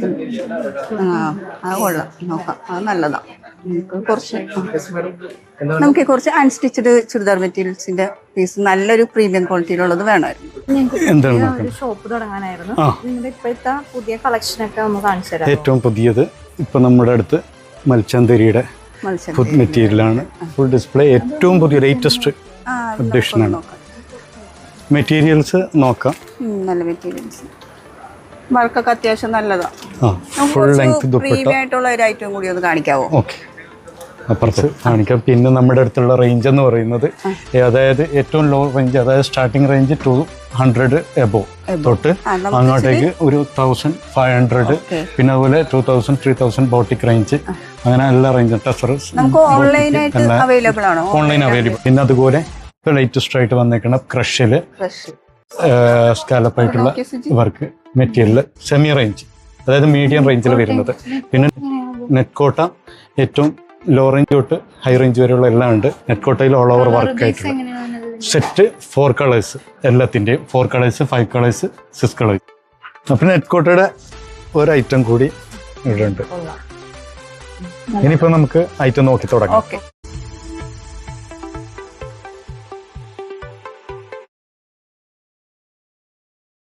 അത് കൊള്ളാം, നോക്കാം. അത് നല്ലതാണ്. നമുക്ക് കുറച്ച് അൺസ്റ്റിച്ചഡ് ചുരിദാർ മെറ്റീരിയൽസിന്റെ പീസ് നല്ലൊരു പ്രീമിയം ക്വാളിറ്റിയിലുള്ളത് വേണമായിരുന്നു. ഒരു ഷോപ്പ് തുടങ്ങാനായിരുന്നു. നിങ്ങളുടെ ഇപ്പോഴത്തെ പുതിയ കളക്ഷൻ ഒക്കെ ഒന്ന് കാണിച്ചു തരാം. ഏറ്റവും പുതിയത് ഇപ്പൊ നമ്മുടെ അടുത്ത് മൽച്ചന്തരിയുടെ മെറ്റീരിയലാണ്. ഫുൾ ഡിസ്പ്ലേ, ഏറ്റവും പുതിയ ലേറ്റസ്റ്റ് അപ്ഡേഷനാണ്. മെറ്റീരിയൽസ് നോക്കാം. നല്ല മെറ്റീരിയൽസ്, വർക്കൊക്കെ അത്യാവശ്യം നല്ലതാണ്. ഫുൾ ലെങ്ത് പ്രീമിയം ആയിട്ടുള്ള ഒരു ഐറ്റം കൂടി ഒന്ന് കാണിക്കാവോ? ഓക്കെ, അപ്പുറത്ത് കാണിക്കാം. പിന്നെ നമ്മുടെ അടുത്തുള്ള റേഞ്ച് എന്ന് പറയുന്നത് അതായത് ഏറ്റവും ലോ റേഞ്ച്, അതായത് സ്റ്റാർട്ടിംഗ് റേഞ്ച് 200 എബോവ് തൊട്ട് അങ്ങോട്ടേക്ക് ഒരു 1500, പിന്നെ അതുപോലെ 2000, 3000 ബോട്ടിക് റേഞ്ച്, അങ്ങനെ എല്ലാ റേഞ്ചും ടസർസ് ഓൺലൈൻ അവൈലബിൾ ആണോ? Online available. പിന്നെ അതുപോലെ ഇപ്പോൾ ലേറ്റസ്റ്റ് ആയിട്ട് വന്നേക്കുന്ന ക്രഷില് സ്കാലപ്പായിട്ടുള്ള വർക്ക് മെറ്റീരിയൽ സെമി റേഞ്ച്, അതായത് മീഡിയം റേഞ്ചിൽ വരുന്നത്. പിന്നെ നെറ്റ് കോട്ട ഏറ്റവും ലോ റേഞ്ച് തൊട്ട് ഹൈ റേഞ്ച് വരെയുള്ള എല്ലാം ഉണ്ട്. നെറ്റ് കോട്ടയിൽ ഓൾ ഓവർ വർക്ക് ആയിട്ടുള്ള സെറ്റ് 4 കളേഴ്സ്, എല്ലാത്തിൻ്റെയും 4 കളേഴ്സ്, 5 കളേഴ്സ്, 6 കളേഴ്സ്. അപ്പം നെറ്റ് കോട്ടയുടെ ഒരു ഐറ്റം കൂടി ഇവിടെ ഉണ്ട്. ഇനിയിപ്പോൾ നമുക്ക് ഐറ്റം നോക്കി തുടങ്ങാം.